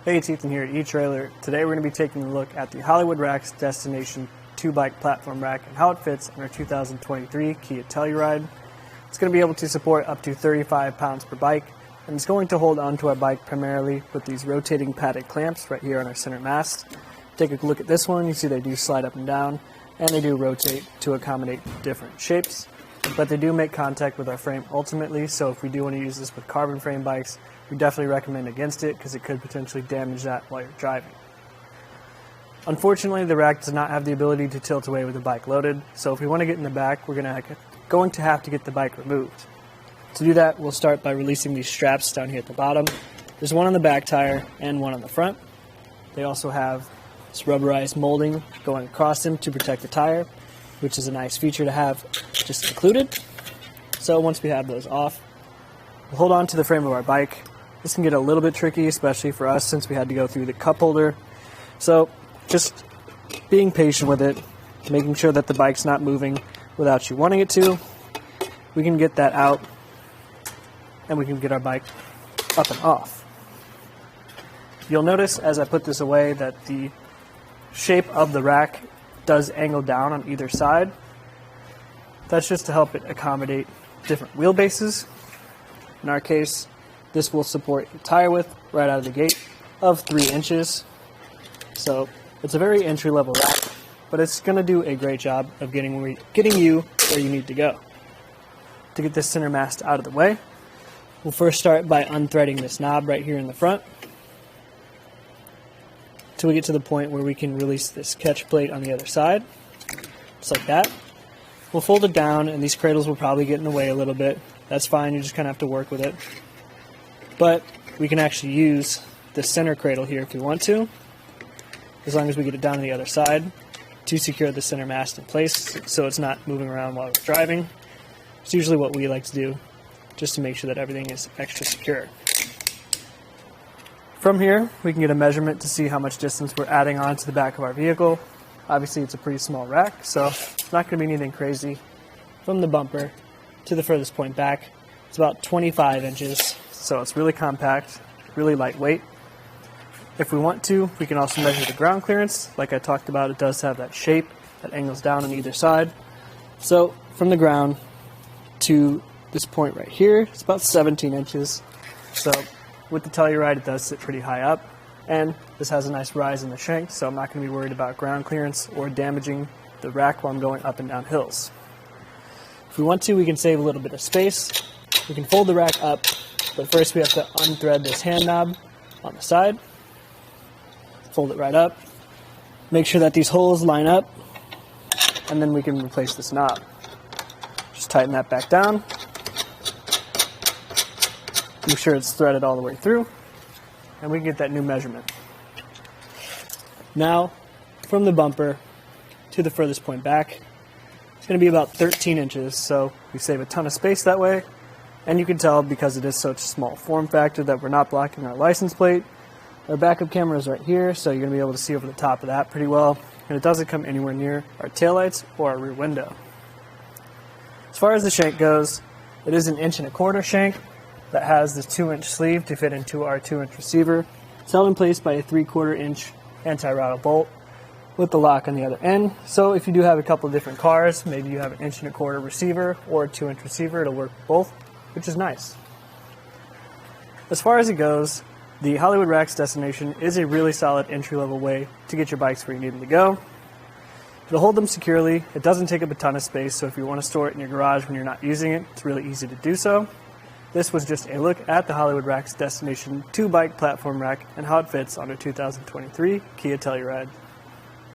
Hey, it's Ethan here at Etrailer. Today we're going to be taking a look at the Hollywood Rack's Destination 2-bike platform rack and how it fits on our 2023 Kia Telluride. It's going to be able to support up to 35 pounds per bike, and it's going to hold onto our bike primarily with these rotating paddock clamps right here on our center mast. Take a look at this one. You see they do slide up and down, and they do rotate to accommodate different shapes, but they do make contact with our frame ultimately, so if we do want to use this with carbon frame bikes, we definitely recommend against it because it could potentially damage that while you're driving. Unfortunately, the rack does not have the ability to tilt away with the bike loaded, so if we want to get in the back, we're going to have to get the bike removed. To do that, we'll start by releasing these straps down here at the bottom. There's one on the back tire and one on the front. They also have this rubberized molding going across them to protect the tire, which is a nice feature to have just included. So once we have those off, we'll hold on to the frame of our bike. This can get a little bit tricky, especially for us since we had to go through the cup holder. So just being patient with it, making sure that the bike's not moving without you wanting it to. We can get that out and we can get our bike up and off. You'll notice as I put this away that the shape of the rack does angle down on either side. That's just to help it accommodate different wheelbases. In our case, this will support a tire width right out of the gate of 3 inches. So it's a very entry-level rack, but it's going to do a great job of getting you where you need to go. To get this center mast out of the way, we'll first start by unthreading this knob right here in the front till we get to the point where we can release this catch plate on the other side, just like that. We'll fold it down, and these cradles will probably get in the way a little bit. That's fine, you just kind of have to work with it. But we can actually use the center cradle here if we want to, as long as we get it down to the other side, to secure the center mast in place so it's not moving around while we're driving. It's usually what we like to do, just to make sure that everything is extra secure. From here, we can get a measurement to see how much distance we're adding on to the back of our vehicle. Obviously, it's a pretty small rack, so it's not going to be anything crazy. From the bumper to the furthest point back, it's about 25 inches, so it's really compact, really lightweight. If we want to, we can also measure the ground clearance. Like I talked about, it does have that shape that angles down on either side. So from the ground to this point right here, it's about 17 inches. So with the Telluride, it does sit pretty high up, and this has a nice rise in the shank, so I'm not going to be worried about ground clearance or damaging the rack while I'm going up and down hills. If we want to, we can save a little bit of space. We can fold the rack up, but first we have to unthread this hand knob on the side. Fold it right up. Make sure that these holes line up, and then we can replace this knob. Just tighten that back down. Make sure it's threaded all the way through, and we can get that new measurement. Now, from the bumper to the furthest point back, it's going to be about 13 inches, so we save a ton of space that way, and you can tell because it is such a small form factor that we're not blocking our license plate. Our backup camera is right here, so you're going to be able to see over the top of that pretty well, and it doesn't come anywhere near our taillights or our rear window. As far as the shank goes, it is an 1.25 inch shank that has this 2-inch sleeve to fit into our 2-inch receiver. It's held in place by a 3/4 inch anti-rattle bolt with the lock on the other end. So if you do have a couple of different cars, maybe you have an 1.25 inch receiver or a 2-inch receiver, it'll work with both, which is nice. As far as it goes, the Hollywood Rack's Destination is a really solid entry-level way to get your bikes where you need them to go. It'll hold them securely. It doesn't take up a ton of space, so if you want to store it in your garage when you're not using it, it's really easy to do so. This was just a look at the Hollywood Rack's Destination 2-bike platform rack and how it fits on a 2023 Kia Telluride.